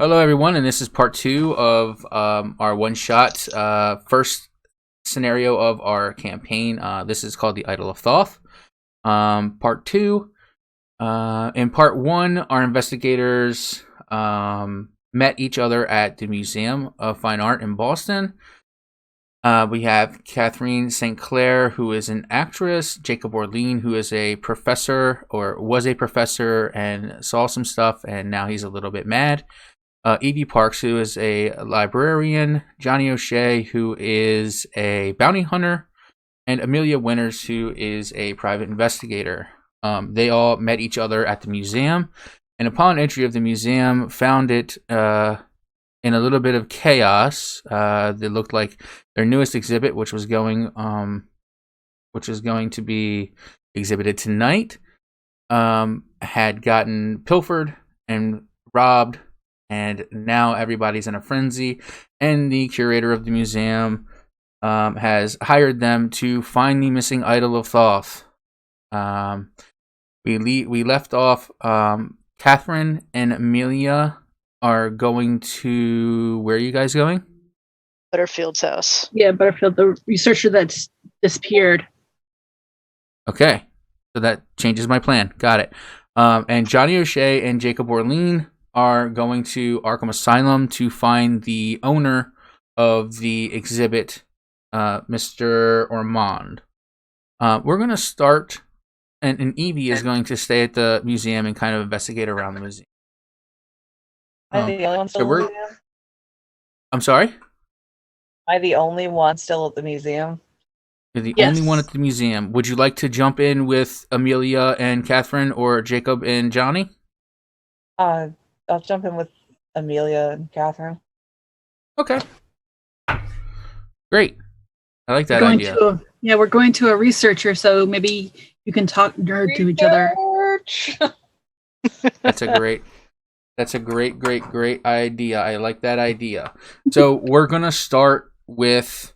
Hello, everyone, and this is part two of our one-shot first scenario of our campaign. This is called the Idol of Thoth. Part two. In part one, our investigators met each other at the Museum of Fine Art in Boston. We have Catherine St. Clair, who is an actress, Jacob Orlean, who is a professor, or was a professor, and saw some stuff, and now he's a little bit mad. Evie Parks, who is a librarian, Johnny O'Shea, who is a bounty hunter, and Amelia Winters, who is a private investigator. They all met each other at the museum, and upon entry of the museum, found it in a little bit of chaos. They looked like their newest exhibit, which was going to be exhibited tonight, had gotten pilfered and robbed. And now everybody's in a frenzy, and the curator of the museum has hired them to find the missing idol of Thoth. We left off. Catherine and Amelia are going to. Where are you guys going? Butterfield's house. Yeah, Butterfield, the researcher that's disappeared. Okay, so that changes my plan. Got it. And Johnny O'Shea and Jacob Orlean are going to Arkham Asylum to find the owner of the exhibit, Mr. Ormond. We're going to start, and Evie is going to stay at the museum and kind of investigate around the museum. Am I the only one still at the museum? I'm sorry? Am I the only one still at the museum? You're the only one at the museum. Would you like to jump in with Amelia and Catherine, or Jacob and Johnny? I'll jump in with Amelia and Catherine. Okay. Great. I like that idea. We're going to a researcher, so maybe you can talk nerd to each other. That's a great idea. I like that idea. So we're going to start with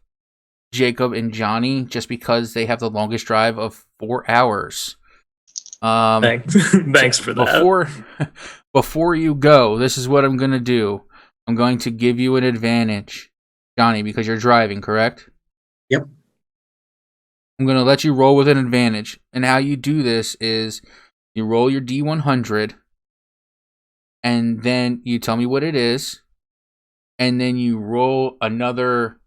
Jacob and Johnny, just because they have the longest drive of 4 hours. Thanks for that. Before you go, this is what I'm going to do. I'm going to give you an advantage, Johnny, because you're driving, correct? Yep. I'm going to let you roll with an advantage. And how you do this is you roll your D100, and then you tell me what it is, and then you roll another,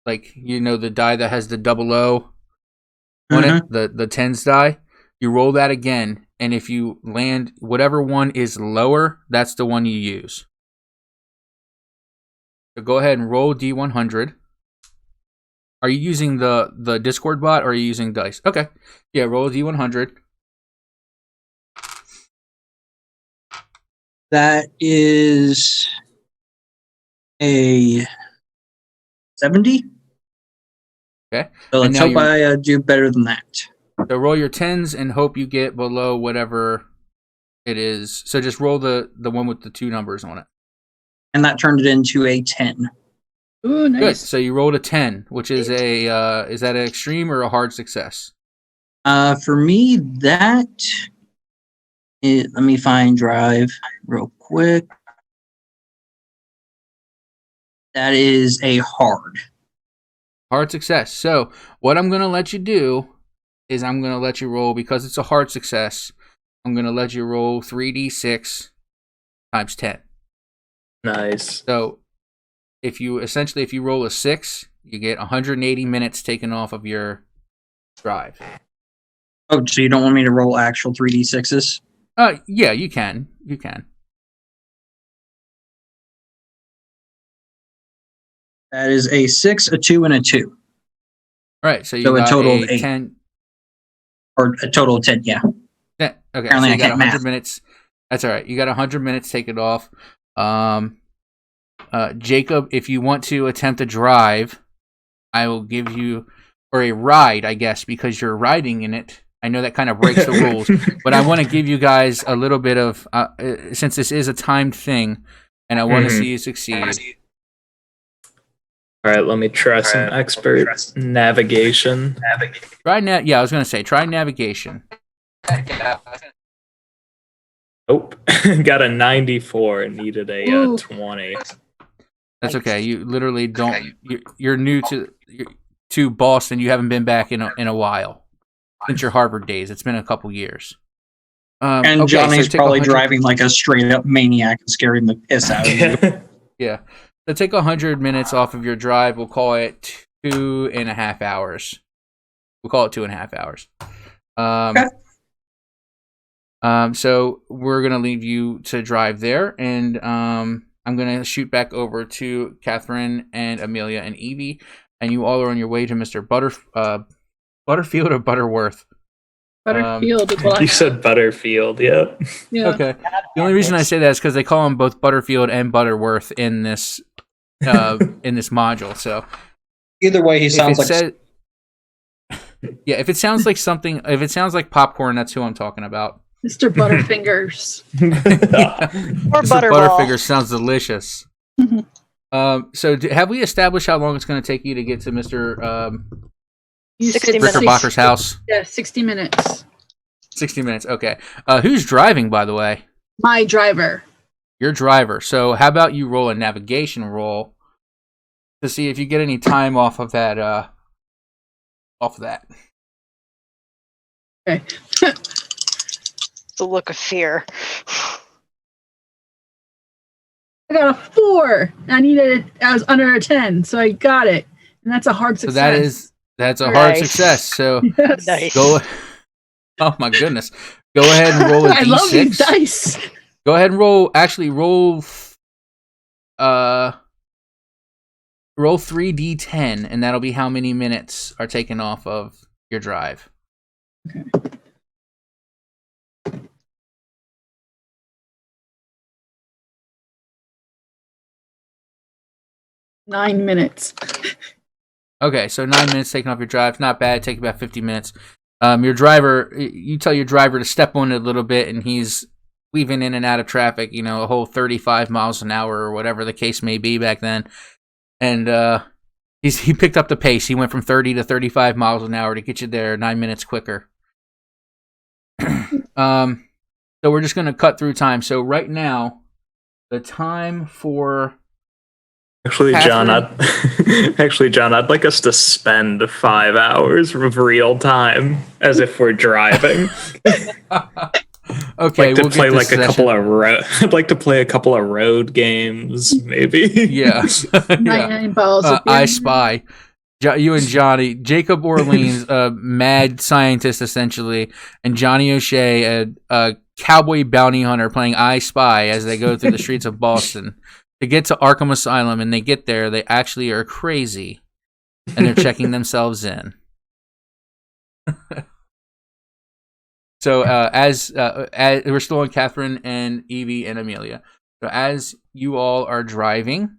the die that has the 00 on it, the tens die. You roll that again, and if you land whatever one is lower, that's the one you use. So go ahead and roll D100. Are you using the Discord bot, or are you using dice? Okay. Yeah, roll D100. That is a 70. Okay. So let's hope I do better than that. So roll your 10s and hope you get below whatever it is. So just roll the one with the 2 numbers on it. And that turned it into a 10. Ooh, nice. Good. So you rolled a 10, which is is that an extreme or a hard success? For me, let me find drive real quick. That is a hard success. So what I'm going to let you do is I'm going to let you roll, because it's a hard success, I'm going to let you roll 3d6 times 10. Nice. So if you roll a 6, you get 180 minutes taken off of your drive. Oh, so you don't want me to roll actual 3d6s? Yeah, you can. That is a 6, a 2, and a 2. All right, so you got a total of 8. 10. Or a total of 10, yeah. Yeah, okay, Apparently so you got 100 math. minutes. That's all right. You got 100 minutes taken off. Jacob, if you want to attempt a drive, I will give you, or a ride, I guess, because you're riding in it. I know that kind of breaks the rules, but I want to give you guys a little bit of, since this is a timed thing, and I want to see you succeed. All right, let me try some expert navigation. Yeah, I was going to say, try navigation. Nope. Got a 94 and needed a Ooh. 20. That's okay. You literally don't. You're new to Boston. You haven't been back in a while since your Harvard days. It's been a couple years. And okay, Johnny's so probably driving like a straight up maniac and scaring the piss out of you. Yeah. So take 100 minutes off of your drive. We'll call it 2.5 hours. We'll call it 2.5 hours. Okay. So we're gonna leave you to drive there, and I'm gonna shoot back over to Catherine and Amelia and Evie, and you all are on your way to Mr. Butterfield or Butterworth. Butterfield is what I You said Butterfield, yep. Yeah. Okay. The only reason I say that is because they call them both Butterfield and Butterworth in this module. So Either way, he sounds like yeah, if it sounds like something, if it sounds like popcorn, that's who I'm talking about. Mr. Butterfingers. Or Mr. Butterball. Butterfinger sounds delicious. So have we established how long it's going to take you to get to Mr. You 60 said minutes. Rickerbacker's house? Yeah, 60 minutes. 60 minutes. Okay. Who's driving, by the way? My driver. Your driver. So how about you roll a navigation roll to see if you get any time off of that. Okay. The look of fear. I got a 4. I was under a 10, so I got it. And that's a hard So success. that's a hard Nice. success. So Yes. Nice. go. Oh my goodness. Go ahead and roll a I love these d6. dice. Go ahead and roll. Actually, roll 3d10, and that'll be how many minutes are taken off of your drive. Okay. Nine minutes. Okay, so 9 minutes taken off your drive. Not bad. Take about 50 minutes. Your driver, you tell your driver to step on it a little bit, and he's weaving in and out of traffic, a whole 35 miles an hour or whatever the case may be back then. And he picked up the pace. He went from 30 to 35 miles an hour to get you there 9 minutes quicker. So we're just going to cut through time. So right now, the time for... Actually, John, Catherine? I'd like us to spend 5 hours of real time as if we're driving. Okay, I'd like to we'll play get this like a session. couple of I'd like to play a couple of road games, maybe. Yeah. Yeah. 99 balls. of I beer. Spy. You and Johnny, Jacob Orleans, a mad scientist essentially, and Johnny O'Shea, a cowboy bounty hunter, playing I Spy as they go through the streets of Boston to get to Arkham Asylum. And they get there, they actually are crazy, and they're checking themselves in. So as we're still on Catherine and Evie and Amelia. So as you all are driving.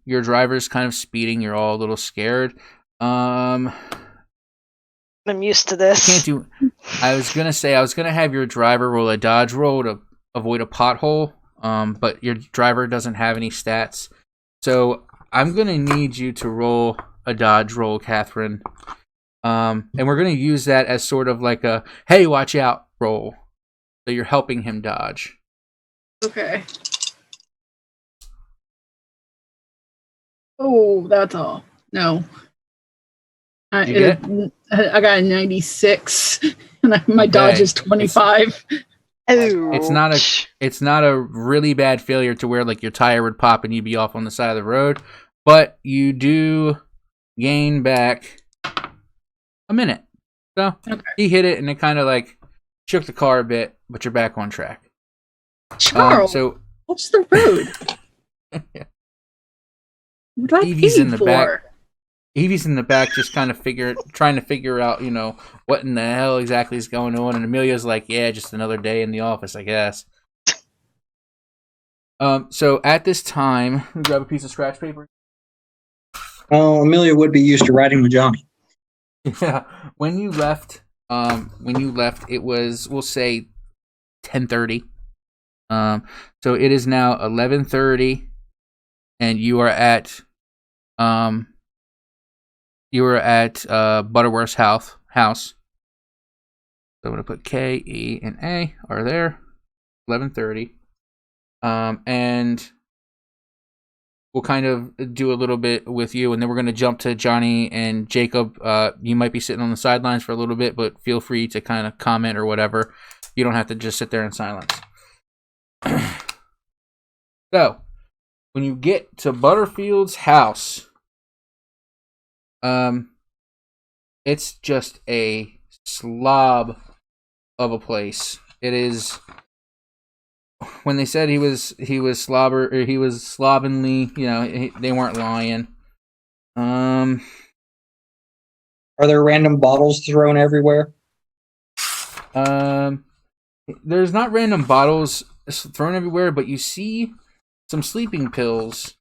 Your driver's kind of speeding. You're all a little scared. I'm used to this. I was gonna have your driver roll a dodge roll to avoid a pothole. But your driver doesn't have any stats, so I'm gonna need you to roll a dodge roll, Catherine. And we're gonna use that as sort of like a hey, watch out roll. So you're helping him dodge. Okay. Oh, that's all. No. You get I got a 96, and my dodge Okay. is 25. Oh, It's not a really bad failure to where like your tire would pop and you'd be off on the side of the road, but you do gain back a minute. So Okay. he hit it and it kind of like shook the car a bit, but you're back on track. Charles, So what's the road? What do I Evie's pay in the for? back. Evie's in the back just kind of trying to figure out, what in the hell exactly is going on. And Amelia's like, yeah, just another day in the office, I guess. So at this time, let me grab a piece of scratch paper. Oh, Amelia would be used to riding with Johnny. Yeah. When you left, it was, we'll say 10:30. So it is now 11:30 and you are at Butterworth's house. So I'm gonna put K, E, and A are there. 11:30, and we'll kind of do a little bit with you, and then we're going to jump to Johnny and Jacob. You might be sitting on the sidelines for a little bit, but feel free to kind of comment or whatever. You don't have to just sit there in silence. So, when you get to Butterfield's house, it's just a slob of a place. It is. When they said he was slovenly, they weren't lying. Are there random bottles thrown everywhere? There's not random bottles thrown everywhere, but you see some sleeping pills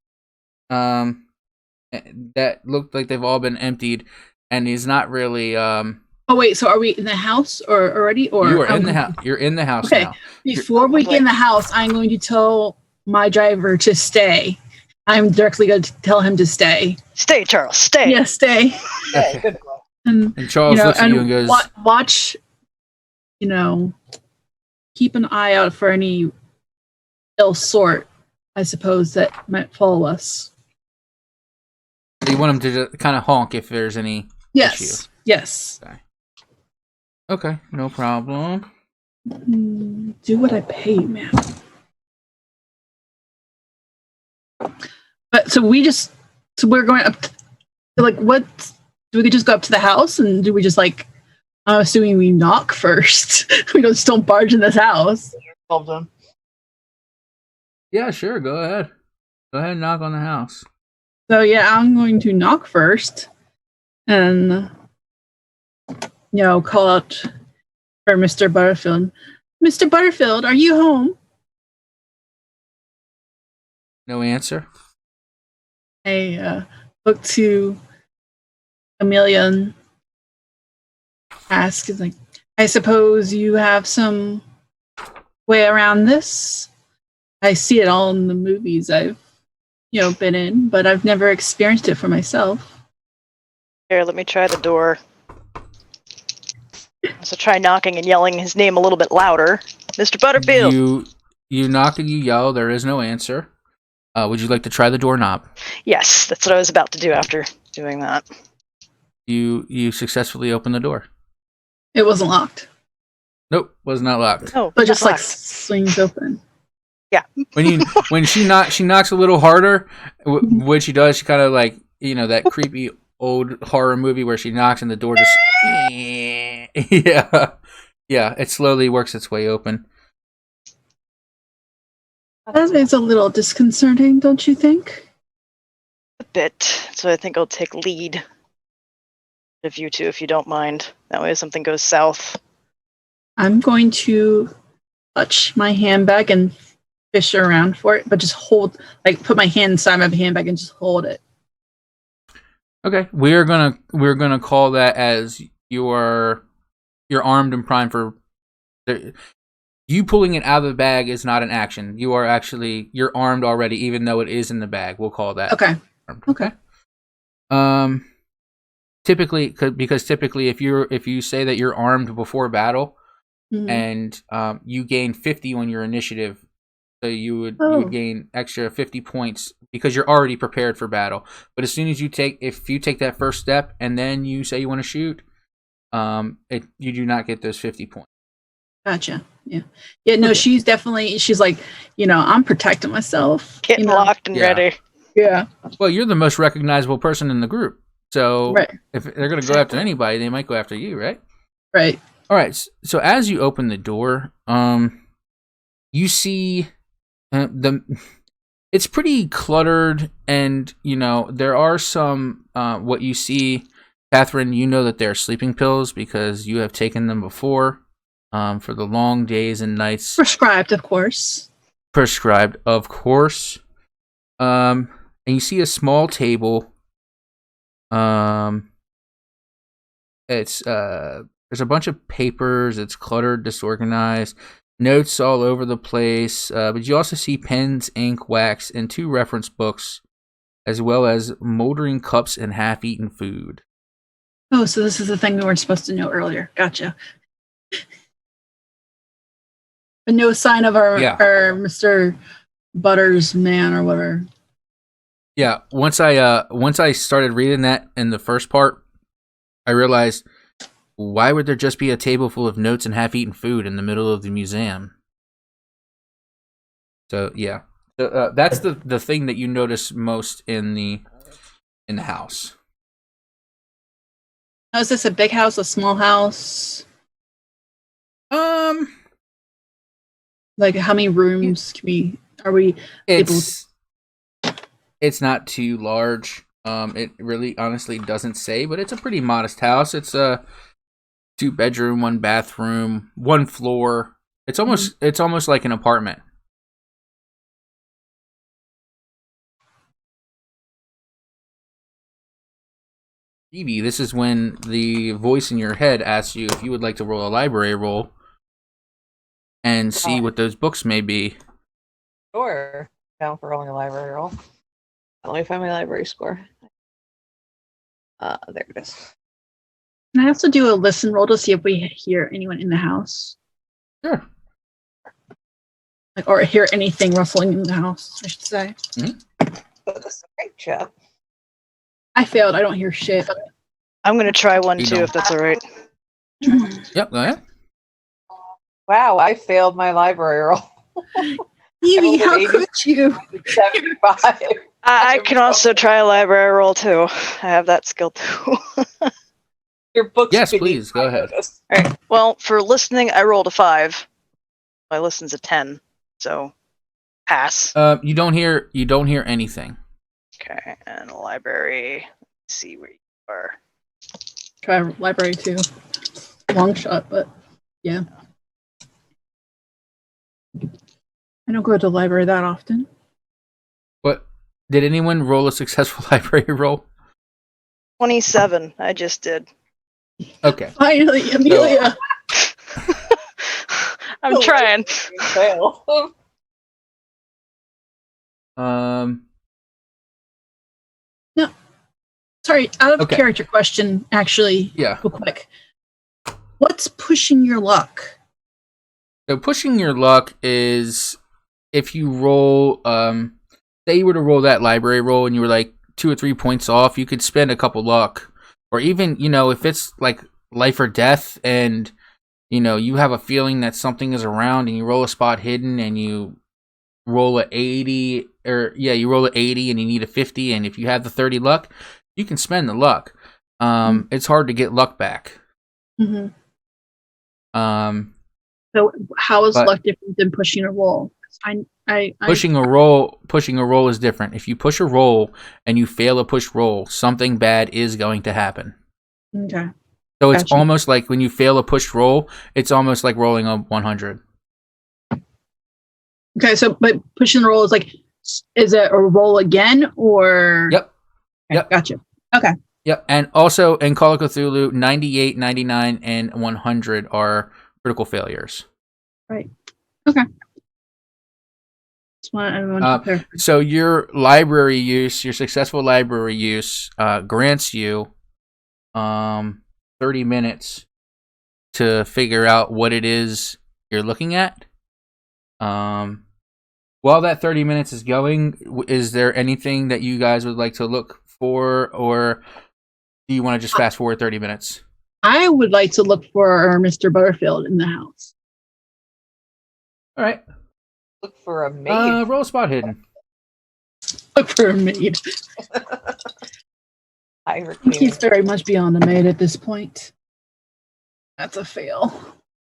that look like they've all been emptied, and he's not really Oh wait, so are we in the house or already? Or you are in the house. You're in the house okay. now. Before we get in the house, I'm going to tell my driver to stay. I'm directly going to tell him to stay. Stay, Charles. Stay. Yeah, stay. Yeah, good boy. And Charles looks at you and goes, watch, keep an eye out for any ill sort, I suppose, that might follow us. you want him to just kind of honk if there's any issue. Yes. Okay, no problem. Do what I pay you, man. But so we're going up to, what, do we just go up to the house, and do we just I'm assuming we knock first. We don't barge in this house. Solved him. Yeah, sure, go ahead. Go ahead and knock on the house. So yeah, I'm going to knock first and call out for Mr. Butterfield. Mr. Butterfield, are you home? No answer. I look to Amelia and ask, I suppose you have some way around this? I see it all in the movies I've been in, but I've never experienced it for myself. Here, let me try the door. So try knocking and yelling his name a little bit louder. Mr. Butterfield! You knock and you yell. There is no answer. Would you like to try the doorknob? Yes, that's what I was about to do after doing that. You successfully open the door. It wasn't locked. Nope, was not locked. Oh, But just locked. swings open. Yeah. When she knocks a little harder, what she does, she kind of that creepy old horror movie where she knocks and the door just yeah, it slowly works its way open. That is a little disconcerting, don't you think? A bit. So I think I'll take lead of you two if you don't mind. That way if something goes south. I'm going to touch my handbag and fish around for it, but just hold, put my hand inside my handbag and just hold it. Okay, we're gonna call that as you're armed and primed for. You pulling it out of the bag is not an action. You're armed already, even though it is in the bag. We'll call that. Okay. Okay. Typically, if you say that you're armed before battle, and you gain 50 on your initiative, so you would gain extra 50 points because you're already prepared for battle. But as soon as if you take that first step and then you say you want to shoot, you do not get those 50 points. Gotcha. Yeah. Yeah. No, she's like, I'm protecting myself. Getting locked and ready. Yeah. Well, you're the most recognizable person in the group. So right. If they're going to go after anybody, they might go after you, right? Right. All right. So as you open the door, you see it's pretty cluttered, and there are some what you see, Catherine. You know that they're sleeping pills because you have taken them before for the long days and nights. Prescribed, of course. And you see a small table. It's there's a bunch of papers. It's cluttered, disorganized, notes all over the place. But you also see pens, ink, wax, and 2 reference books, as well as moldering cups and half-eaten food. Oh, so this is the thing we weren't supposed to know earlier. Gotcha. But no sign of our Yeah. Mr. Butters man or whatever. Yeah, once I started reading that in the first part, I realized, why would there just be a table full of notes and half-eaten food in the middle of the museum? So yeah, that's the thing that you notice most in the house. Now, is this a big house, a small house? Like, how many rooms are we able to? It's not too large. It really honestly doesn't say, but it's a pretty modest house. It's a 2-bedroom, 1-bathroom, 1 floor. It's almost like an apartment. Phoebe, this is when the voice in your head asks you if you would like to roll a library roll and see what those books may be. Sure. Down for rolling a library roll. Let me find my library score. There it is. Can I also do a listen roll to see if we hear anyone in the house? Sure. Like, or hear anything rustling in the house, I should say. That's a great job. I failed. I don't hear shit. I'm gonna try one You too, don't. if that's all right. Yep, go ahead. Wow, I failed my library roll. Evie, how 80. could you? 75. I can also try a library roll too. I have that skill too. Your book's Yes, beneath please, go my ahead. notice. All right. Well, for listening, I rolled a 5. My listen's a 10, so pass. You don't hear anything. Okay, and library. Let's see where you are. Try library too. Long shot, but yeah. I don't go to the library that often. What? Did anyone roll a successful library roll? 27. I just did. Okay. Finally, Amelia. I'm trying. Fail. Sorry, out of Okay. character question, actually, Yeah. real quick. What's pushing your luck? So pushing your luck is if you roll, say you were to roll that library roll and you were like 2 or 3 points off, you could spend a couple luck. Or even, if it's like life or death and, you have a feeling that something is around and you roll a spot hidden and you roll a 80, you roll a 80 and you need a 50, and if you have the 30 luck, you can spend the luck. It's hard to get luck back. Mm-hmm. Um, So how is But- luck different than pushing a roll? Pushing a roll is different. If you push a roll and you fail a push roll, something bad is going to happen. Okay. So it's Gotcha. almost like when you fail a push roll, it's almost like rolling a 100. Okay, so but pushing the roll is like, is it a roll again or? Yep. Okay, Yep. Gotcha. Yep. And also in Call of Cthulhu, 98, 99, and 100 are critical failures. Right. Okay. Just want everyone to clarify. So your successful library use grants you 30 minutes to figure out what it is you're looking at. While that 30 minutes is going, is there anything that you guys would like to look for, or do you want to just fast forward 30 minutes? I would like to look for Mr. Butterfield in the house. All right. Look for a maid. Roll a spot hidden. Look for a maid. I I think he's very much beyond a maid at this point. That's a fail.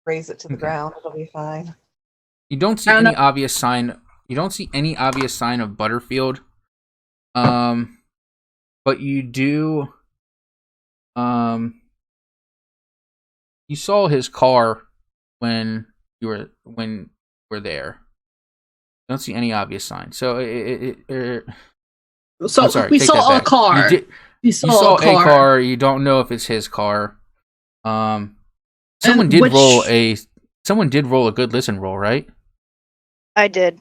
raise it to the Okay. ground. It'll be fine. You don't see I don't any obvious sign. You don't see any obvious sign of Butterfield. But you do. You saw his car when you were there. You don't see any obvious sign. So So I'm sorry, we take saw that a back. car. You We saw saw, a car. You don't know if it's his car. Someone And did which- roll a. Someone did roll a good listen roll, right? I did.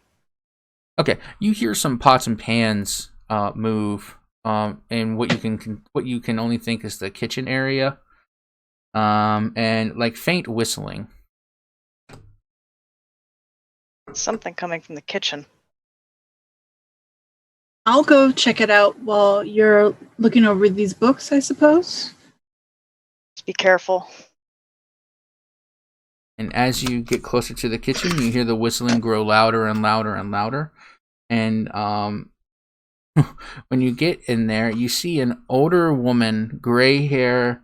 Okay, you hear some pots and pans move, and what you can only think is the kitchen area, and like faint whistling. Something coming from the kitchen. I'll go check it out while you're looking over these books, I suppose. Just be careful. And as you get closer to the kitchen, you hear the whistling grow louder and louder and louder. And when you get in there, you see an older woman, gray hair.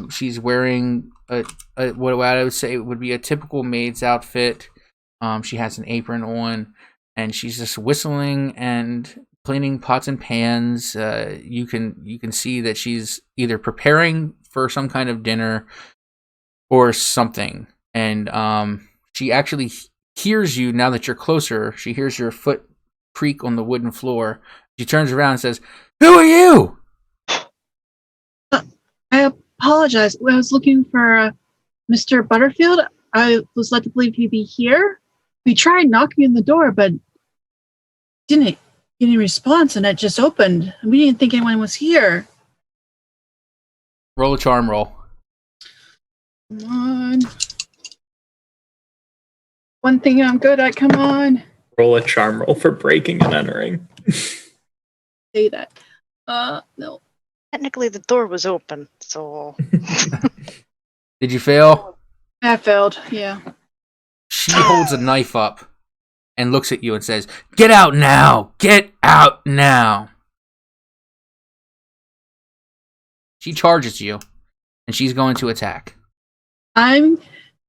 She's wearing what I would say would be a typical maid's outfit. She has an apron on, and she's just whistling and cleaning pots and pans. You can see that she's either preparing for some kind of dinner or something. And she actually hears you now that you're closer. She hears your foot creak on the wooden floor. She turns around and says, "Who are you?" I apologize. I was looking for Mr. Butterfield. I was led to believe he'd be here. We tried knocking on the door, but didn't get any response, and it just opened. We didn't think anyone was here. Roll a charm roll. Come on. One thing I'm good at, come on. Roll a charm roll for breaking and entering. Say that. No. Technically, the door was open, so Did you fail? I failed, yeah. She holds a knife up and looks at you and says, "Get out now! Get out now!" She charges you, and she's going to attack. I'm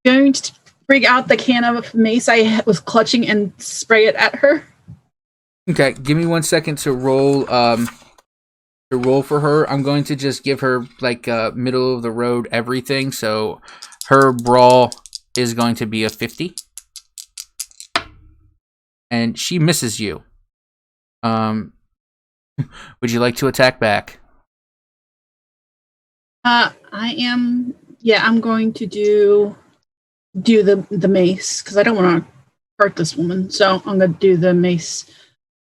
going to bring out the can of mace I was clutching and spray it at her. Okay, give me 1 second to roll for her. I'm going to just give her like middle of the road everything. So her brawl is going to be a 50. And she misses you. Would you like to attack back? I'm going to do the mace because I don't want to hurt this woman. So I'm going to do the mace.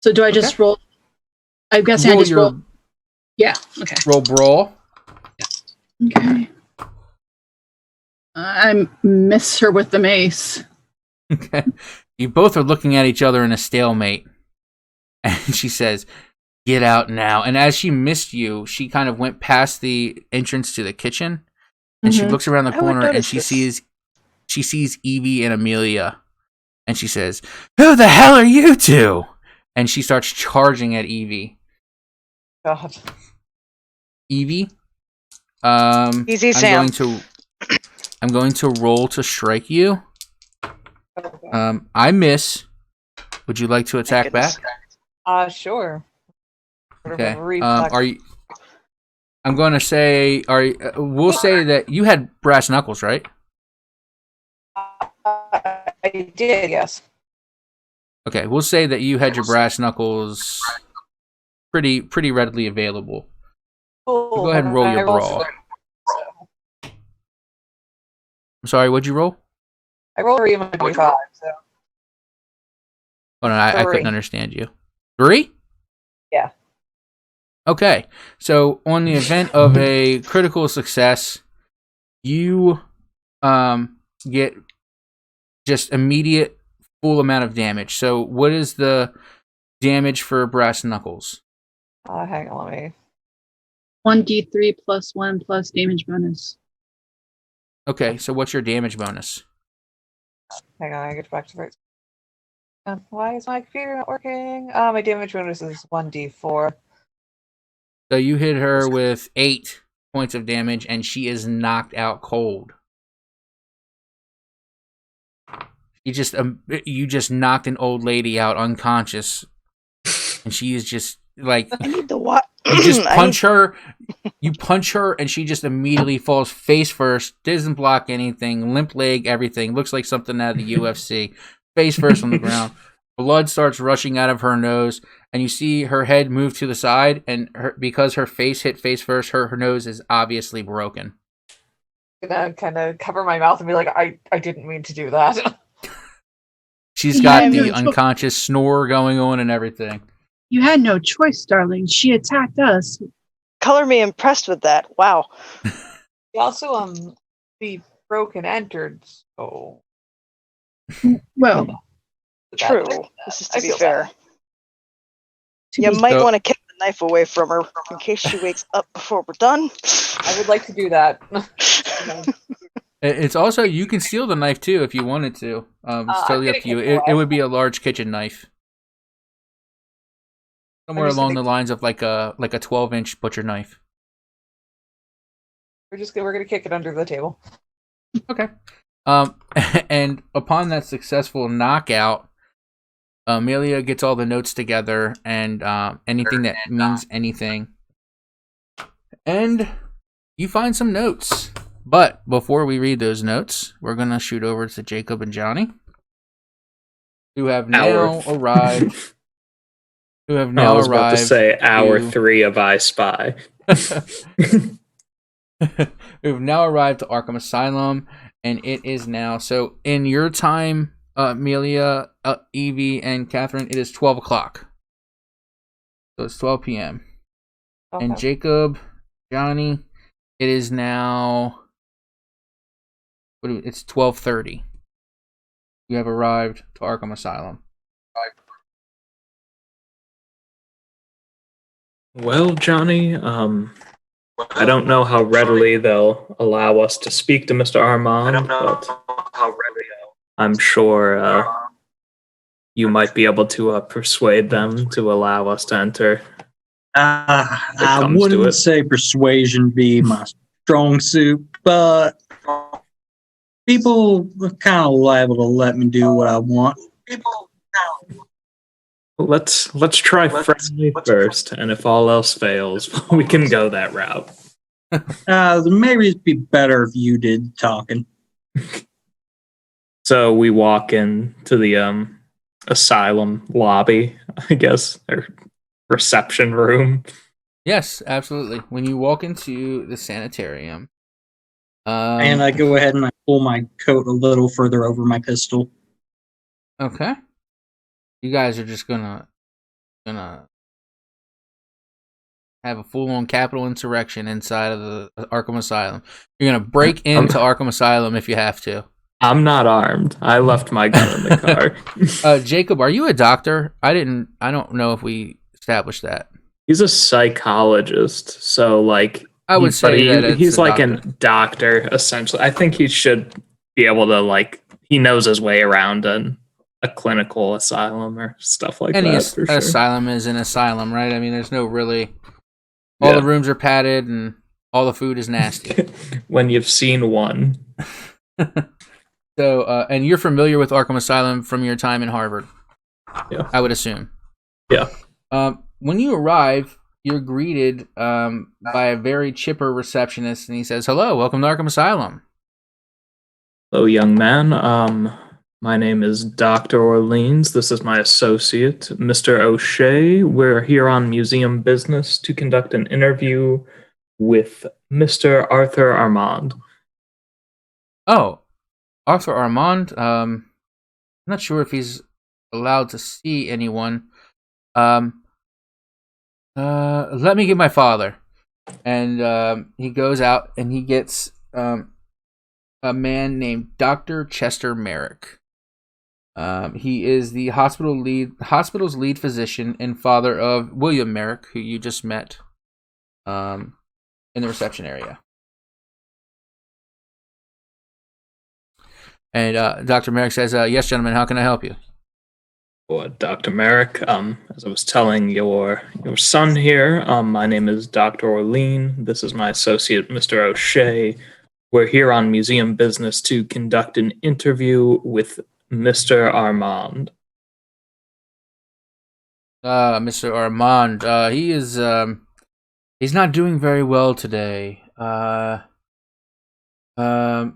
So do I just roll? I'm guessing I just roll. Yeah. Okay. Roll brawl. Okay. I miss her with the mace. Okay. You both are looking at each other in a stalemate. And she says, "Get out now." And as she missed you, she kind of went past the entrance to the kitchen. And she looks around the I would corner and notice she this. sees Evie and Amelia. And she says, "Who the hell are you two?" And she starts charging at Evie. God. Evie, easy, Sam. I'm going to roll to strike you. I miss. Would you like to attack back? Sure. Sort of Okay. a reflex. Are you? I'm going to say. We'll say that you had brass knuckles, right? I did, yes. Okay. We'll say that you had your brass knuckles pretty readily available. Cool. Go ahead and roll your brawl. I'm sorry. What'd you roll? I rolled 3 on my 25, so. Oh no, I couldn't 3. understand you. 3? Yeah. Okay, so on the event of a critical success, you get just immediate full amount of damage. So what is the damage for brass knuckles? Hang on, let me. 1d3 plus 1 plus damage bonus. Okay, so what's your damage bonus? Hang on, I get back to it. Why is my computer not working? My damage bonus is 1d4. So you hit her with 8 points of damage, and she is knocked out cold. You just knocked an old lady out unconscious, and she is just like I need the what? you just punch her. You punch her, and she just immediately falls face first. Doesn't block anything. Limp leg, everything. Looks like something out of the UFC. Face first on the ground. Blood starts rushing out of her nose, and you see her head move to the side, and because her face hit face first, her nose is obviously broken. I'm gonna kind of cover my mouth and be like, I didn't mean to do that. She's got the Yeah. unconscious snore going on and everything. You had no choice, darling. She attacked us. Color me impressed with that. Wow. He also, we broke and entered, so. Well, True. This is to I be feel fair. bad. You might So- want to keep the knife away from her in case she wakes up before we're done. I would like to do that. It's also, you can steal the knife too if you wanted to. It's I'm totally up getting to you. it It more. would be a large kitchen knife, somewhere just along gonna- the lines of like a 12-inch butcher knife. We're gonna kick it under the table. Okay. And upon that successful knockout, Amelia gets all the notes together and anything that means anything, and you find some notes. But before we read those notes, we're gonna shoot over to Jacob and Johnny, who have now arrived. Who have I now was about to arrived. say hour to- 3 of I Spy. Who've now arrived to Arkham Asylum, and it is now, so in your time, Amelia, Evie, and Catherine, it is 12 o'clock. So it's 12 p.m. And Okay. Jacob, Johnny, it is now, it's 12:30. You have arrived to Arkham Asylum. Well, Johnny, I don't know how readily they'll allow us to speak to Mr. Armand, but I'm sure you might be able to persuade them to allow us to enter. I comes to wouldn't it. say persuasion be my strong suit, but people are kind of liable to let me do what I want. Let's try friendly first, and if all else fails, we can go that route. Maybe it'd be better if you did talking. So we walk into the asylum lobby, I guess, or reception room. Yes, absolutely. When you walk into the sanitarium, And I go ahead and I pull my coat a little further over my pistol. okay. You guys are just gonna have a full-on capital insurrection inside of the Arkham Asylum. You're gonna break into Arkham Asylum if you have to. I'm not armed. I left my gun in the car. Jacob, are you a doctor? I don't know if we established that. He's a psychologist, so like I would say that it's he's a like doctor. a doctor essentially. I think he should be able to he knows his way around a clinical asylum or stuff like Any that. For sure. asylum is an asylum, right? I mean, there's no really. All Yeah. the rooms are padded and all the food is nasty. When you've seen one, So, and you're familiar with Arkham Asylum from your time in Harvard, Yeah. I would assume. Yeah. When you arrive, you're greeted by a very chipper receptionist, and he says, "Hello, welcome to Arkham Asylum." hello, young man. My name is Dr. Orleans. This is my associate, Mr. O'Shea. We're here on museum business to conduct an interview with Mr. Arthur Armand. Oh, Arthur Armand. I'm not sure if he's allowed to see anyone. Let me get my father. And he goes out and he gets a man named Dr. Chester Merrick. He is the hospital's lead physician and father of William Merrick, who you just met in the reception area. And Dr. Merrick says, "Yes, gentlemen, how can I help you?" Or Dr. Merrick, as I was telling your son here, my name is Dr. Orlean. This is my associate, Mr. O'Shea. We're here on museum business to conduct an interview with Mr. Armand. Mr. Armand, he is he's not doing very well today.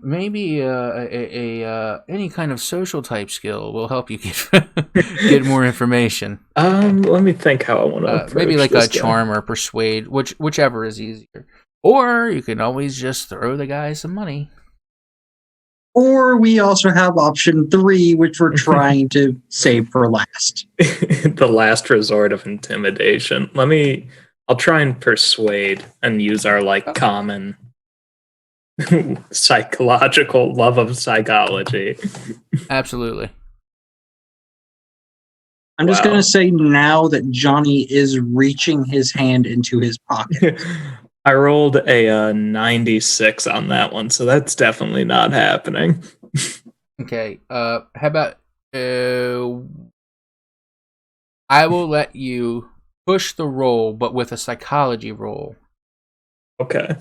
Maybe any kind of social type skill will help you get more information. Let me think how I want to approach Maybe like this a guy. charm or persuade, whichever is easier. Or you can always just throw the guy some money. Or we also have option 3, which we're trying to save for last. The last resort of intimidation. I'll try and persuade and use our common psychological love of psychology. Absolutely. I'm just Wow. going to say now that Johnny is reaching his hand into his pocket. I rolled a 96 on that one, so that's definitely not happening. Okay. How about I will let you push the roll, but with a psychology roll. Okay.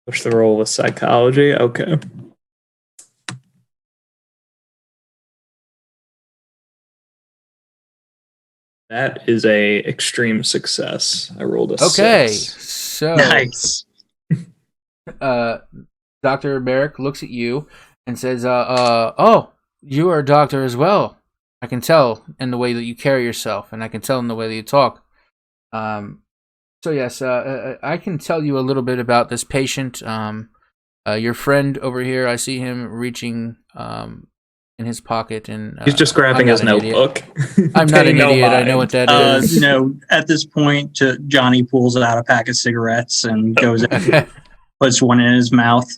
Push the roll with psychology. Okay. That is a extreme success. I rolled a Okay. 6. So Nice. Dr. Merrick looks at you and says, oh, you are a doctor as well. I can tell in the way that you carry yourself, and I can tell in the way that you talk. So yes, I can tell you a little bit about this patient. Your friend over here, I see him reaching in his pocket, and He's just grabbing his notebook. I'm not an Paying no idiot. I mind. know what that is. At this point, Johnny pulls out a pack of cigarettes and goes and Okay. puts one in his mouth.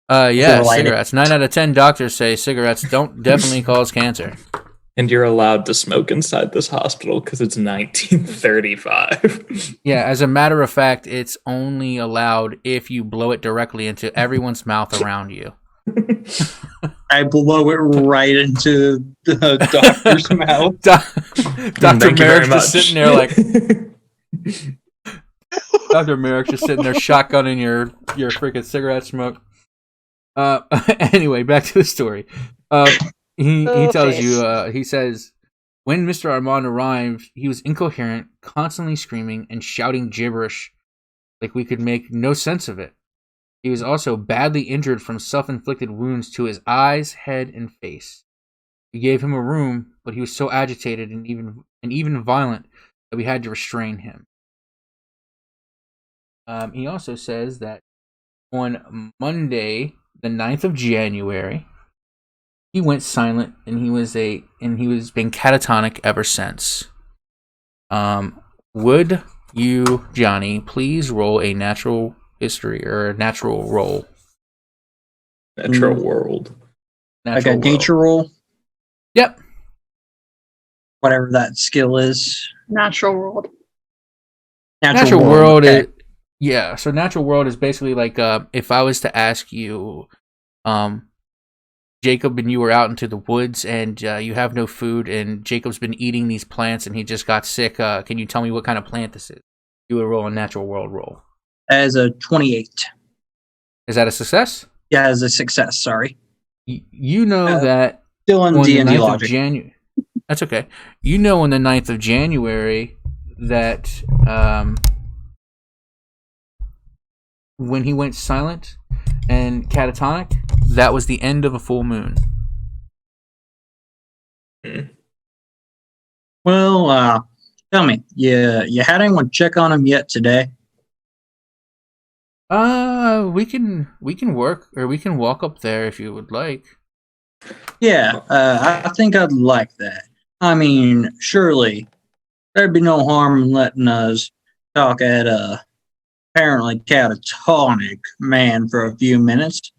Yeah, light it. cigarettes. 9 out of 10 doctors say cigarettes don't definitely cause cancer. And you're allowed to smoke inside this hospital because it's 1935. Yeah, as a matter of fact, it's only allowed if you blow it directly into everyone's mouth around you. I blow it right into the doctor's mouth. Dr. Thank you very Merrick's just much. sitting there like Dr. Merrick's just sitting there shotgunning your freaking cigarette smoke. Anyway, back to the story. He tells you, he says, when Mr. Armand arrived, he was incoherent, constantly screaming and shouting gibberish like we could make no sense of it. He was also badly injured from self-inflicted wounds to his eyes, head, and face. We gave him a room, but he was so agitated and even violent that we had to restrain him. He also says that on Monday, the 9th of January, he went silent, and he was been catatonic ever since. Would you, Johnny, please roll a natural history or a natural roll? Natural world. Like a nature roll, Yep. whatever that skill is. Natural world. Natural world okay. is, yeah. So natural world is basically like if I was to ask you, Jacob and you were out into the woods and you have no food, and Jacob's been eating these plants and he just got sick. Can you tell me what kind of plant this is? You would roll a natural world roll. As a 28. Is that a success? Yeah, as a success, sorry. You know that Still in on the D&D 9th of logic. January. That's okay. You know on the 9th of January that when he went silent and catatonic, that was the end of a full moon. Well, tell me, you had anyone check on him yet today? We can work, or we can walk up there if you would like. Yeah, I think I'd like that. I mean, surely there'd be no harm in letting us talk at a apparently catatonic man for a few minutes.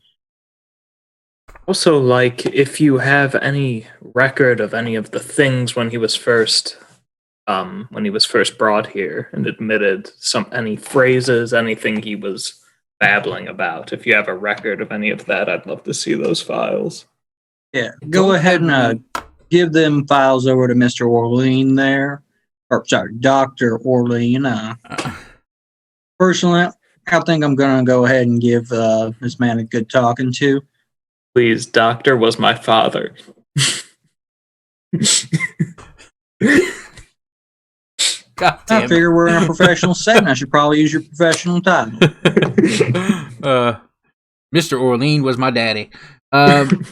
Also, like, if you have any record of any of the things when he was first brought here and admitted any phrases, anything he was babbling about. If you have a record of any of that, I'd love to see those files. Yeah, go ahead and give them files over to Mr. Orlean there. Or, sorry, Dr. Orlean. Personally, I think I'm going to go ahead and give this man a good talking to. Please, doctor was my father. God I damn figure we're in a professional setting. I should probably use your professional title. Mr. Orlean was my daddy. Okay.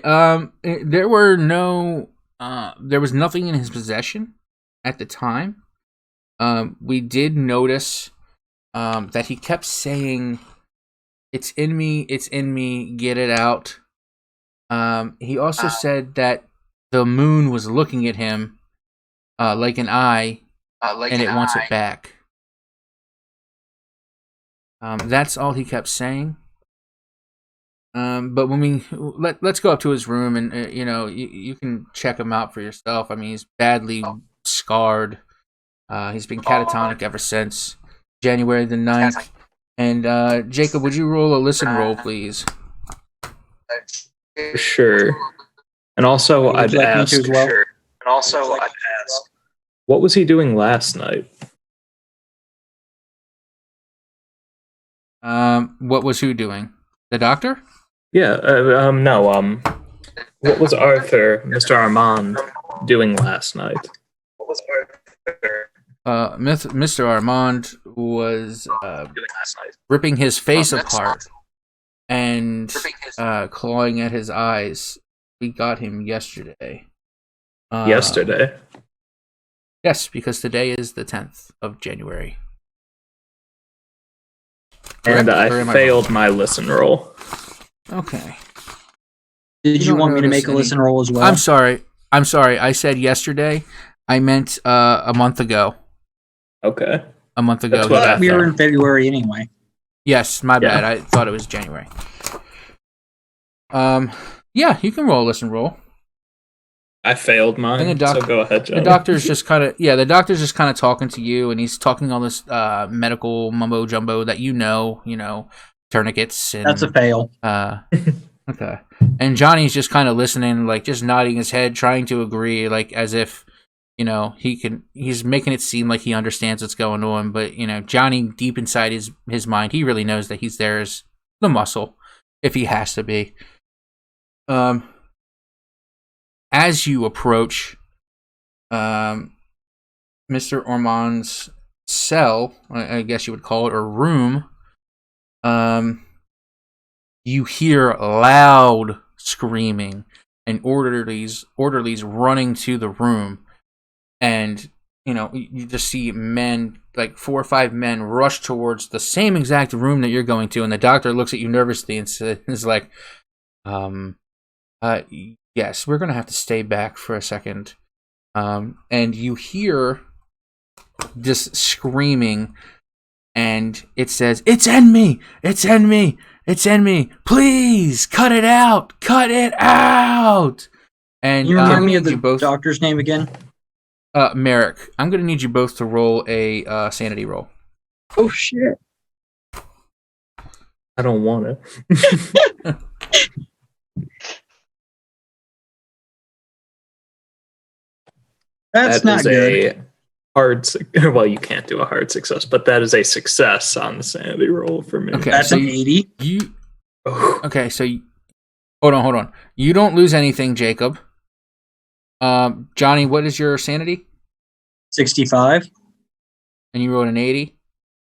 There was nothing in his possession at the time. We did notice that he kept saying, "It's in me, get it out." He also said that the moon was looking at him like an eye, and it wants it back. That's all he kept saying. But when let's go up to his room and you can check him out for yourself. I mean, he's badly scarred. He's been catatonic ever since January the 9th. And Jacob, would you roll a listen roll, please? Sure. And also, Would I'd you like me ask. to as well? Sure. And also, I'd ask. What was he doing last night? What was who doing? The doctor? Yeah. No. What was Arthur, Mr. Armand, doing last night? What was Arthur Mr. Armand was doing last night? ripping his face apart and clawing at his eyes. We got him yesterday. Yesterday. Yes, because today is the 10th of January. And Correct? Or I am failed wrong? my listen roll. Okay. Did you don't want me to notice make a any- listen roll as well? I'm sorry. I said yesterday. I meant a month ago. Okay. A month ago. That's what he I got We there. were in February anyway. Yes, my Yeah. bad. I thought it was January. Yeah, you can roll a listen roll. I failed mine. And the so go ahead, Johnny. The doctor's just kind of talking to you, and he's talking all this medical mumbo jumbo that tourniquets and That's a fail. okay. And Johnny's just kind of listening, like just nodding his head, trying to agree, like as if he's making it seem like he understands what's going on, but Johnny deep inside his mind, he really knows that he's there as the muscle if he has to be. As you approach Mr. Armand's cell, I guess you would call it, or room, you hear loud screaming and orderlies running to the room, and you just see men, like 4 or 5 men, rush towards the same exact room that you're going to, and the doctor looks at you nervously and is like, yes, we're gonna have to stay back for a second. And you hear this screaming, and it says, "It's in me! It's in me! It's in me! Please cut it out! Cut it out!" And You remind me of the you both, doctor's name again? Merrick. I'm gonna need you both to roll a sanity roll. Oh shit! I don't want it. That's That not is good. a hard. Well, you can't do a hard success, but that is a success on the sanity roll for me. Okay. That's so an 80. Okay, so hold on. You don't lose anything, Jacob. Johnny, what is your sanity? 65. And you rolled an 80.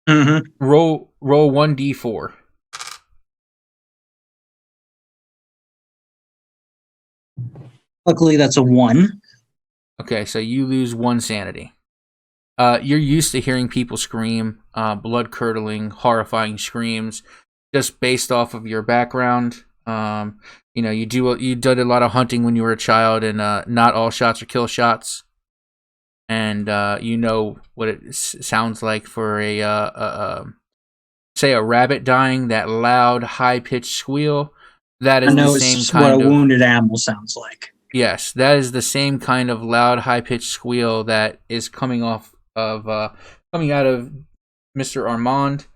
Mm-hmm. Roll 1d4. Luckily, that's a 1. Okay, so you lose 1 sanity. You're used to hearing people scream, blood-curdling, horrifying screams, just based off of your background. You did a lot of hunting when you were a child, and not all shots are kill shots. And you know what it sounds like for say a rabbit dying, that loud, high-pitched squeal. That is I know the it's same just kind what a of wounded animal sounds like. Yes, that is the same kind of loud, high-pitched squeal that is coming out of Mr. Armand,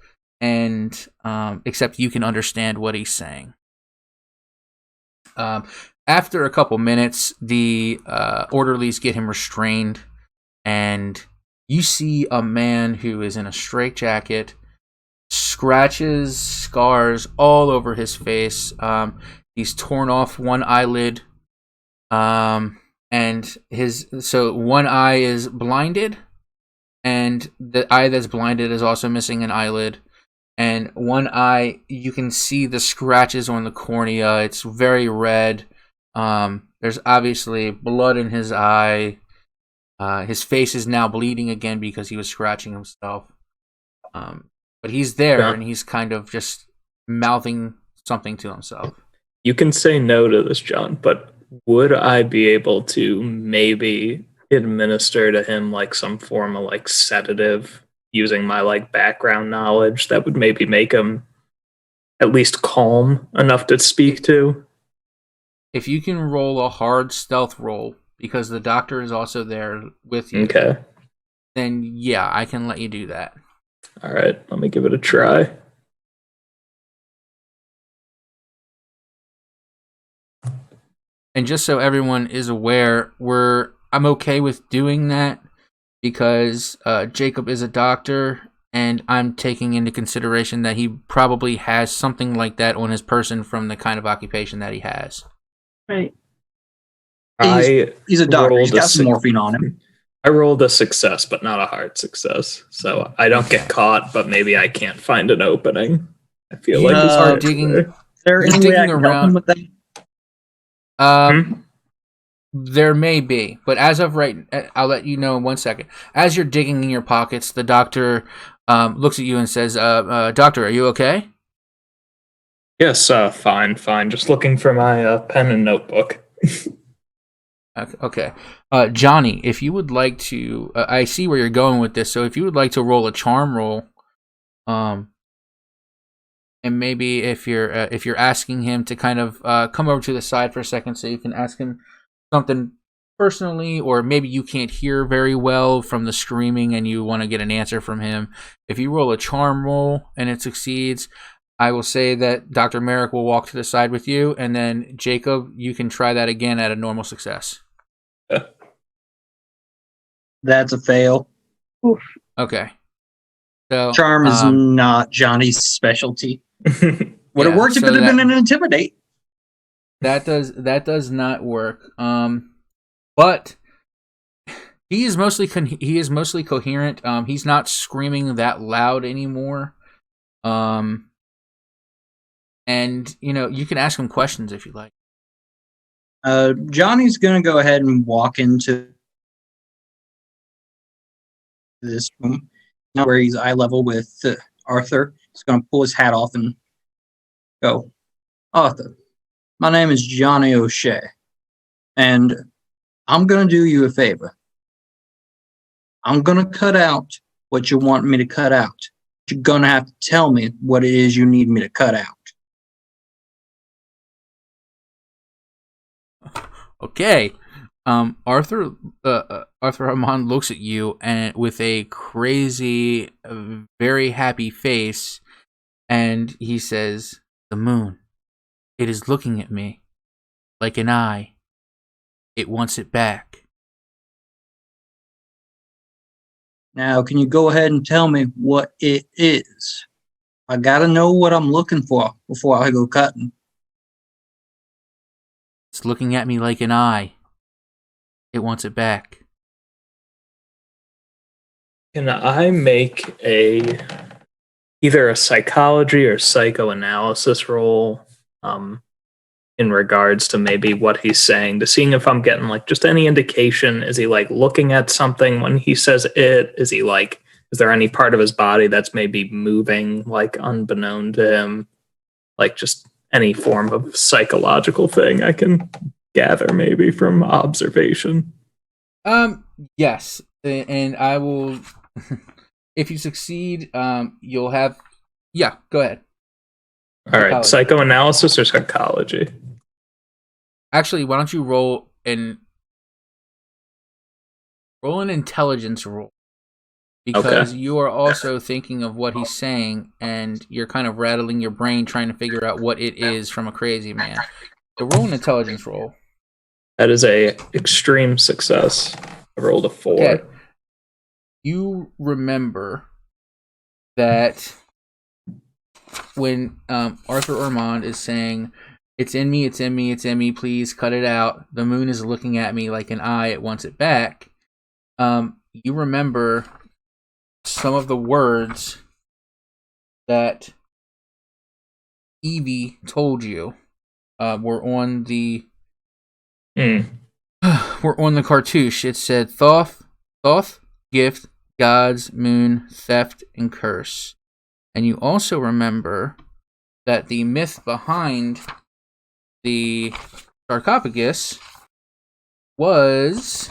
and except you can understand what he's saying. After a couple minutes, the orderlies get him restrained, and you see a man who is in a straitjacket, scratches, scars all over his face. He's torn off one eyelid. And one eye is blinded, and the eye that's blinded is also missing an eyelid. And one eye, you can see the scratches on the cornea. It's very red. There's obviously blood in his eye. His face is now bleeding again because he was scratching himself. But he's there, Yeah. and he's kind of just mouthing something to himself. You can say no to this, John, but would I be able to maybe administer to him like some form of like sedative using my like background knowledge that would maybe make him at least calm enough to speak to? If you can roll a hard stealth roll, because the doctor is also there with you, Okay. then yeah, I can let you do that. All right. Let me give it a try. And just so everyone is aware, I'm okay with doing that because Jacob is a doctor, and I'm taking into consideration that he probably has something like that on his person from the kind of occupation that he has. Right. He's a doctor. He's rolled a got some morphine on him. I rolled a success, but not a hard success. So I don't get caught, but maybe I can't find an opening. I feel like it's hard digging. today. Is there You're any way I digging can help him with that? There may be, but as of right, I'll let you know in 1 second. As you're digging in your pockets, the doctor looks at you and says, "Doctor, are you okay?" Yes, fine. Just looking for my pen and notebook. Okay. Johnny, if you would like to, I see where you're going with this. So if you would like to roll a charm roll, and maybe if you're asking him to kind of come over to the side for a second, so you can ask him something personally, or maybe you can't hear very well from the screaming and you want to get an answer from him. If you roll a charm roll and it succeeds, I will say that Dr. Merrick will walk to the side with you, and then Jacob, you can try that again at a normal success. That's a fail. Oof. Okay. So Charm is not Johnny's specialty. Would have worked if it had been an intimidate. That does not work. But he is mostly coherent. He's not screaming that loud anymore. And you can ask him questions if you like. Johnny's gonna go ahead and walk into this room where he's eye level with Arthur. He's gonna pull his hat off and go, "Arthur, my name is Johnny O'Shea, and I'm gonna do you a favor. I'm gonna cut out what you want me to cut out. You're gonna have to tell me what it is you need me to cut out." Okay. Arthur Rahman looks at you and with a crazy, very happy face, and he says, "The moon. It is looking at me like an eye. It wants it back." Now, can you go ahead and tell me what it is? I gotta know what I'm looking for before I go cutting. It's looking at me like an eye. It wants it back. Can I make either a psychology or psychoanalysis roll in regards to maybe what he's saying, to seeing if I'm getting just any indication? Is he looking at something when he says it? Is he is there any part of his body that's maybe moving unbeknown to him? Just any form of psychological thing I can gather maybe from observation. Yes, and I will. If you succeed, you'll have. Yeah, go ahead. All right, psychoanalysis or psychology? Actually, why don't you roll an intelligence roll? Because you are also thinking of what he's saying, and you're kind of rattling your brain trying to figure out what it is from a crazy man. So roll an intelligence roll. That is a extreme success. I rolled a 4. Okay. You remember that when Arthur Ormond is saying, "It's in me, it's in me, it's in me, please cut it out. The moon is looking at me like an eye, it wants it back." You remember some of the words that Evie told you were on the were on the cartouche. It said Thoth, gift, gods, moon, theft, and curse. And you also remember that the myth behind the sarcophagus was,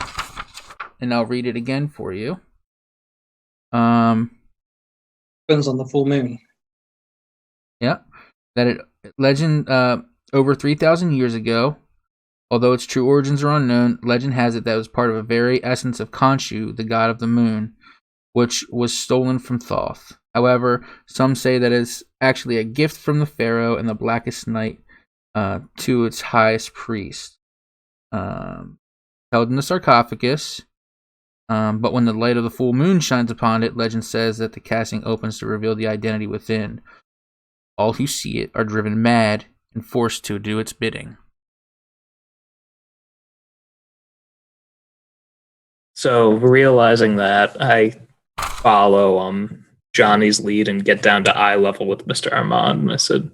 and I'll read it again for you. Depends on the full moon. Yeah. Legend over 3,000 years ago, although its true origins are unknown, legend has it that it was part of a very essence of Khonshu, the god of the moon, which was stolen from Thoth. However, some say that it's actually a gift from the pharaoh and the blackest night to its highest priest. Held in the sarcophagus, but when the light of the full moon shines upon it, legend says that the casing opens to reveal the identity within. All who see it are driven mad and forced to do its bidding. So realizing that, I follow Johnny's lead and get down to eye level with Mr. Armand. And I said,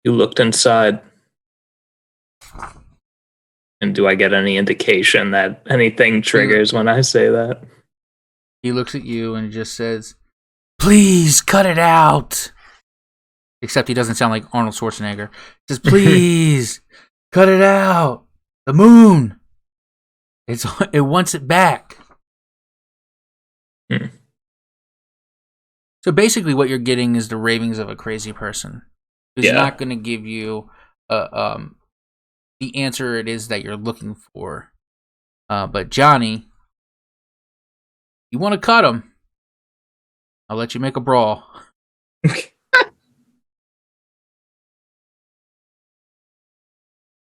"You looked inside. And do I get any indication that anything triggers when I say that?" He looks at you and just says, "Please cut it out." Except he doesn't sound like Arnold Schwarzenegger. He says, "Please cut it out. The moon. It wants it back." So basically, what you're getting is the ravings of a crazy person who's not going to give you the answer it is that you're looking for. But Johnny, you want to cut him? I'll let you make a brawl.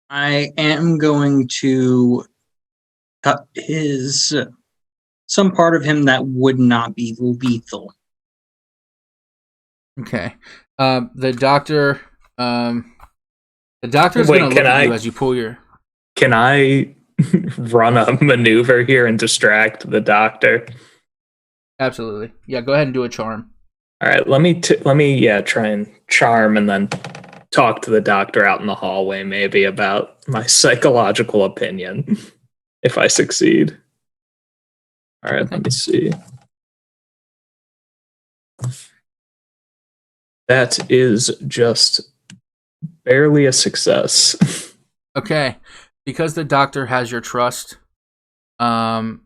I am going to cut some part of him that would not be lethal. Okay. The doctor is going to look at you as you pull your... Can I run a maneuver here and distract the doctor? Absolutely. Yeah, go ahead and do a charm. All right, let me try and charm and then talk to the doctor out in the hallway maybe about my psychological opinion if I succeed. All right, let me see. That is just barely a success. Okay. Because the doctor has your trust, when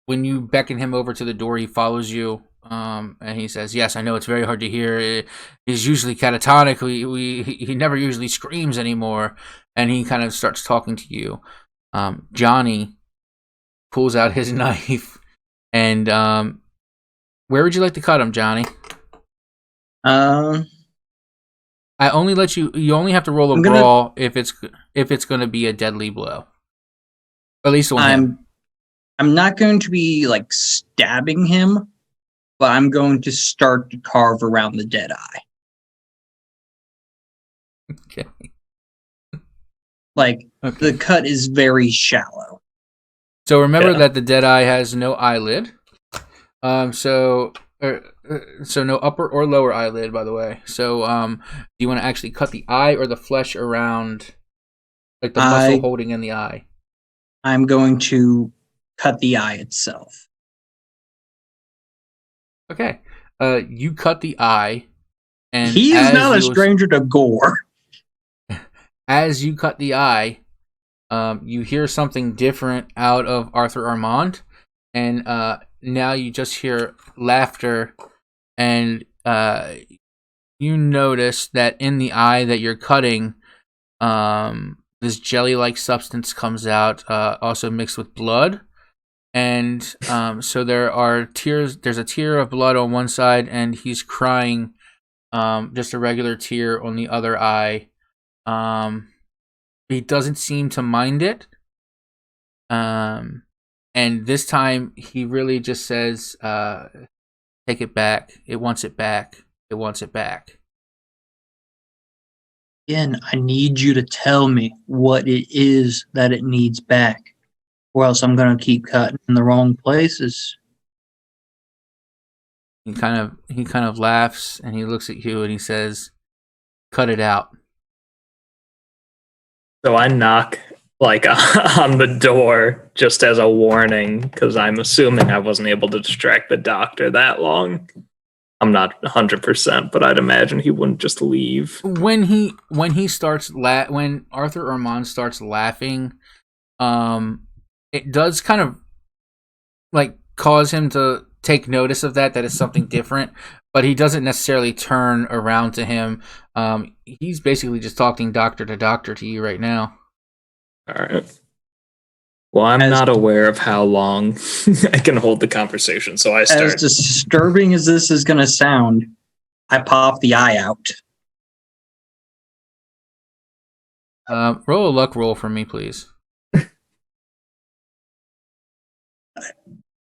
you beckon him over to the door, he follows you, and he says, "Yes, I know it's very hard to hear. He's usually catatonic. He never usually screams anymore." And he kind of starts talking to you. Johnny pulls out his knife, and where would you like to cut him, Johnny? I only let you. You only have to roll a brawl if it's going to be a deadly blow. At least on him. I'm not going to be like stabbing him, but I'm going to start to carve around the dead eye. Okay. The cut is very shallow. So remember that the dead eye has no eyelid. So no upper or lower eyelid, by the way. So do you want to actually cut the eye or the flesh around, like the muscle holding in the eye? I'm going to cut the eye itself. Okay. You cut the eye, and he's not a stranger to gore. As you cut the eye, you hear something different out of Arthur Armand, and now you just hear laughter, and you notice that in the eye that you're cutting, this jelly-like substance comes out, also mixed with blood. And so there are tears. There's a tear of blood on one side, and he's crying, just a regular tear on the other eye. He doesn't seem to mind it. And this time he really just says, "Take it back. It wants it back. It wants it back." Again, I need you to tell me what it is that it needs back, or else I'm going to keep cutting in the wrong places. He kind of laughs, and he looks at you and he says, "Cut it out." So I knock on the door just as a warning, because I'm assuming I wasn't able to distract the doctor that long. I'm not 100%, but I'd imagine he wouldn't just leave. When Arthur Armand starts laughing, it does kind of like cause him to take notice of that it's something different, but he doesn't necessarily turn around to him. He's basically just talking doctor to doctor to you right now. All right. Well, I'm not aware of how long I can hold the conversation, so I start. As disturbing as this is going to sound, I pop the eye out. Roll a luck roll for me, please.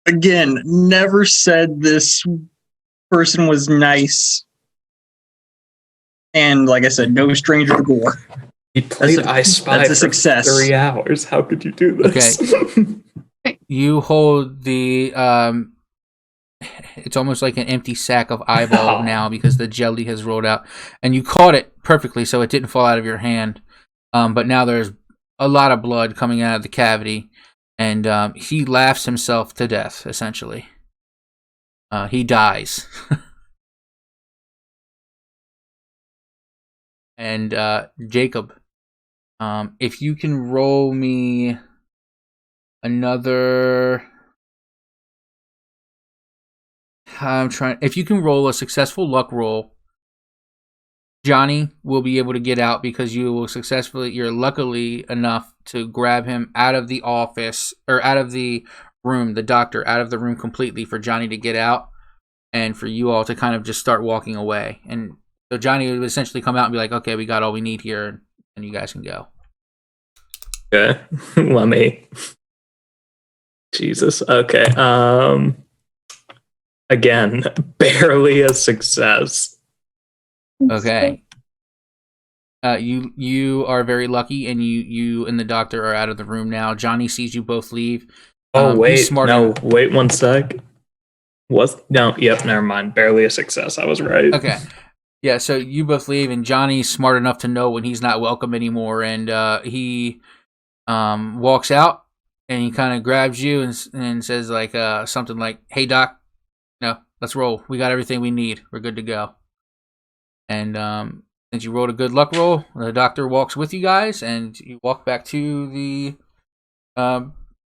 Again, never said this person was nice. And like I said, no stranger to gore. He played I Spy that's a for success. 3 hours. How could you do this? Okay. You hold the it's almost like an empty sack of eyeball now because the jelly has rolled out, and you caught it perfectly so it didn't fall out of your hand. But now there's a lot of blood coming out of the cavity, and he laughs himself to death, essentially. He dies. And Jacob, if you can roll me another... If you can roll a successful luck roll, Johnny will be able to get out because you're luckily enough to grab him out of the office, or out of the room, the doctor out of the room completely, for Johnny to get out and for you all to kind of just start walking away. And so Johnny would essentially come out and be like, okay, we got all we need here, and you guys can go. Okay. Let me... Jesus. Okay. Again, barely a success. Okay. You are very lucky, and you and the doctor are out of the room now. Johnny sees you both leave. Wait 1 sec. Never mind. Barely a success. I was right. Okay. Yeah, so you both leave, and Johnny's smart enough to know when he's not welcome anymore, and he walks out, and he kind of grabs you and says like something like, "Hey, Doc, no, let's roll. We got everything we need. We're good to go." And since you rolled a good luck roll, the doctor walks with you guys, and you walk back to the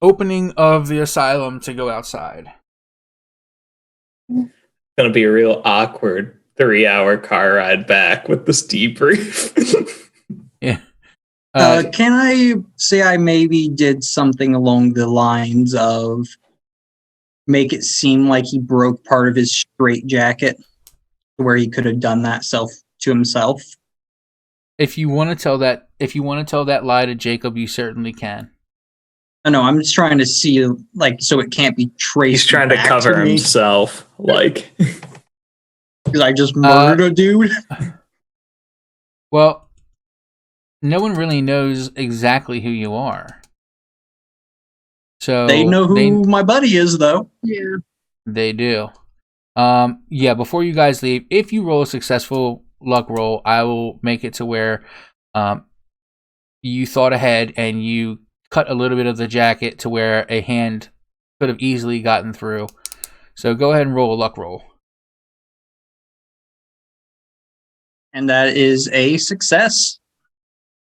opening of the asylum to go outside. It's gonna be a real awkward 3-hour car ride back with this debrief. Yeah. Can I say I maybe did something along the lines of make it seem like he broke part of his straitjacket, where he could have done that to himself? If you want to tell that lie to Jacob, you certainly can. No, I'm just trying to see, like, so it can't be traced. He's trying to cover himself, like, because I just murdered a dude. Well, no one really knows exactly who you are. So they know who my buddy is, though. Yeah. They do. Yeah, before you guys leave, if you roll a successful luck roll, I will make it to where you thought ahead and you cut a little bit of the jacket to where a hand could have easily gotten through. So go ahead and roll a luck roll. And that is a success.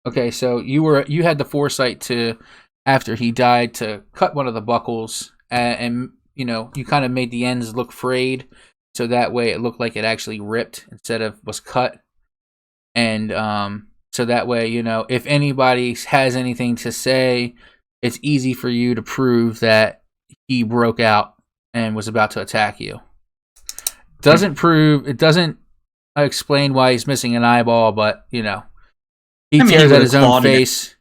Okay, so you had the foresight to, after he died, to cut one of the buckles, and you know, you kind of made the ends look frayed, so that way it looked like it actually ripped instead of was cut. And so that way, you know, if anybody has anything to say, it's easy for you to prove that he broke out and was about to attack you. It doesn't explain why he's missing an eyeball, but you know, he tears at his own face.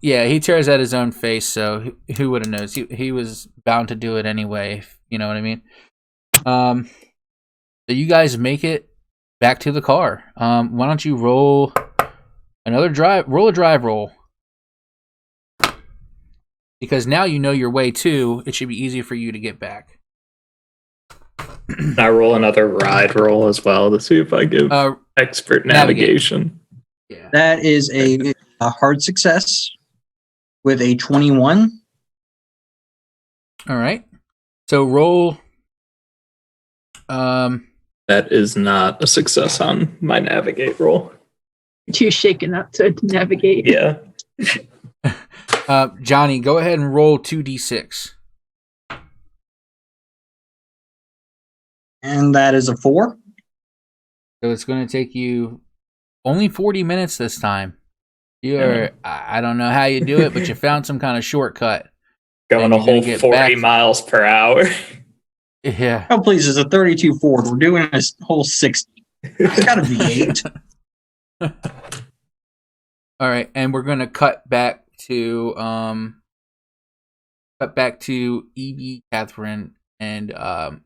Yeah, he tears at his own face, so who would have known? He was bound to do it anyway, you know what I mean? So you guys make it back to the car. Why don't you roll a drive roll? Because now you know your way too, it should be easier for you to get back. I roll another ride roll as well to see if I give expert navigation. Yeah. That is a hard success with a 21. All right. So roll. That is not a success on my navigate roll. Too shaken up to navigate. Yeah. Johnny, go ahead and roll 2d6. And that is a 4. So it's going to take you only 40 minutes this time. I don't know how you do it, but you found some kind of shortcut. Going And a you're gonna whole get 40 back- miles per hour. Yeah. Oh, please, it's a 32 Ford. We're doing a whole 60. It's got to be 8. All right, and we're gonna cut back to Evie, Catherine, and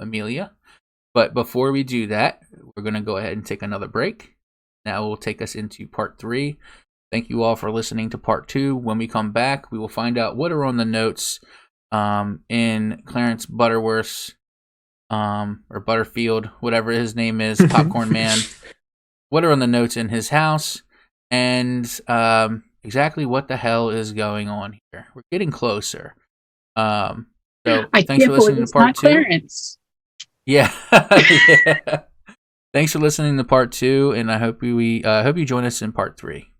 Amelia. But before we do that, we're gonna go ahead and take another break. That will take us into part 3. Thank you all for listening to part 2. When we come back, we will find out what are on the notes in Clarence Butterworth's or Butterfield, whatever his name is, Popcorn Man. What are on the notes in his house, and exactly what the hell is going on here. We're getting closer. So thanks for listening to part 2. Clarence. Yeah. Yeah. Thanks for listening to part 2, and I hope you join us in part 3.